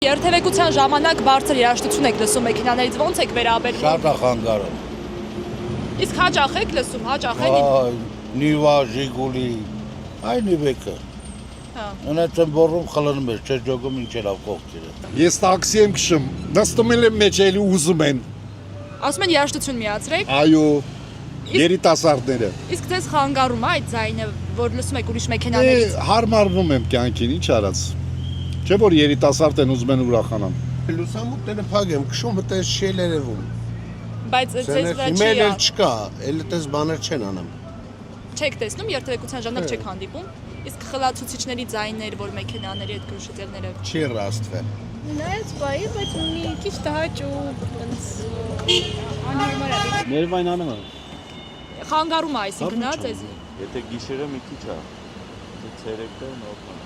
Երթևեկության ժամանակ բարձր երաժշտություն եք լսում մեքենաներից, ո՞նց եք վերաբերվում։ Շատ է խանգարում։ Իսկ հաճախ եք լսում, հաճախ են։ Նիվա, Ժիգուլի, այն իվեկը։ Հա։ Ունեց են բորում խլնում ես, չէ ջոգում ինչ էր կողքերը։ Ես տաքսի եմ քշում, նստում եմ մեջ էլի ուզում են։ Ասում են երաժշտություն միացրեք։ Այո, երիտասարդները։ Իսկ ձեզ խանգարում է այդ ձայնը, որ լսում եք ուրիշ մեքենաներից։ Հարմարվում եմ կյանքին, ինչ արած։ Չէ որ երիտասարդ են ուզում են ուրախանան։ Լուսամուտները փակ եմ քշում, այդպես չի երևում։ Բայց ձեզ վրա Իմել չի։ էլ չկա, էլ այդպես բաներ չեն անում։ Չեք տեսնում երթևեկության ժամանակ չեք հանդիպում։ Իսկ խլացուցիչների ձայներ, որ մեքենաների հետ գրուշտելները Չի ռաստվել։ Նայած բայ, բայց մի քիչ տհաճուկ, այնց անհարմար է։ Ներվայն անում է։ խանգարում է այսինքն, հա, ձեզ։ Եթե գիշերը մի քիչ է, ցերեկը նորմալ։